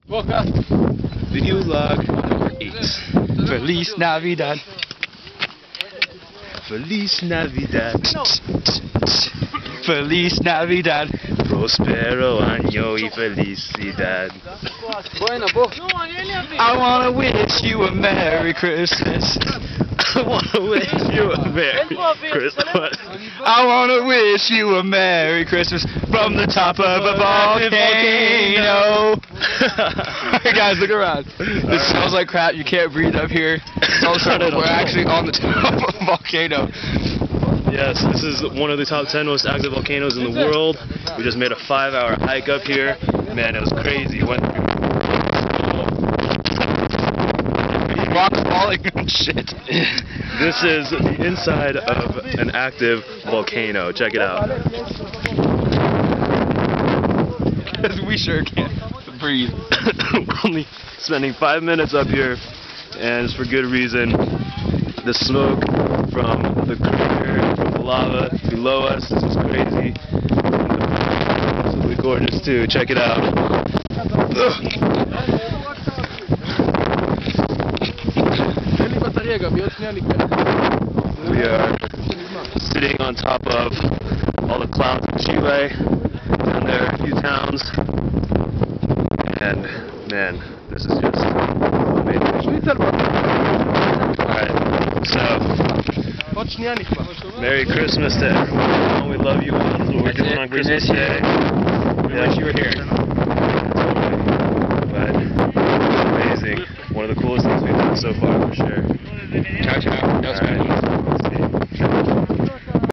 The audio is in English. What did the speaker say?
Video log number 8. Feliz Navidad. Feliz Navidad. Feliz Navidad. Prospero año y felicidad. I wanna wish you a Merry Christmas. I wanna wish you a Merry Christmas. I wanna wish you a Merry Christmas from the top of a volcano. Guys, look around. This smells like crap. You can't breathe up here. We're actually on the top of a volcano. Yes, this is one of the top 10 most active volcanoes in the world. We just made a 5-hour hike up here. Man, it was crazy. Went through rocks falling and shit. This is the inside of an active volcano. Check it out. Because we sure can't breathe. We're only spending 5 minutes up here, and it's for good reason. The smoke from the crater, from the lava below us is just crazy. Absolutely gorgeous too. Check it out. We are sitting on top of all the clouds of Chile, and there are a few towns, and man, this is just amazing. Alright, so Merry Christmas to everyone. We love you all. That's what we're doing on Christmas Day. We wish you were here. But amazing. One of the coolest things we've done so far, for sure.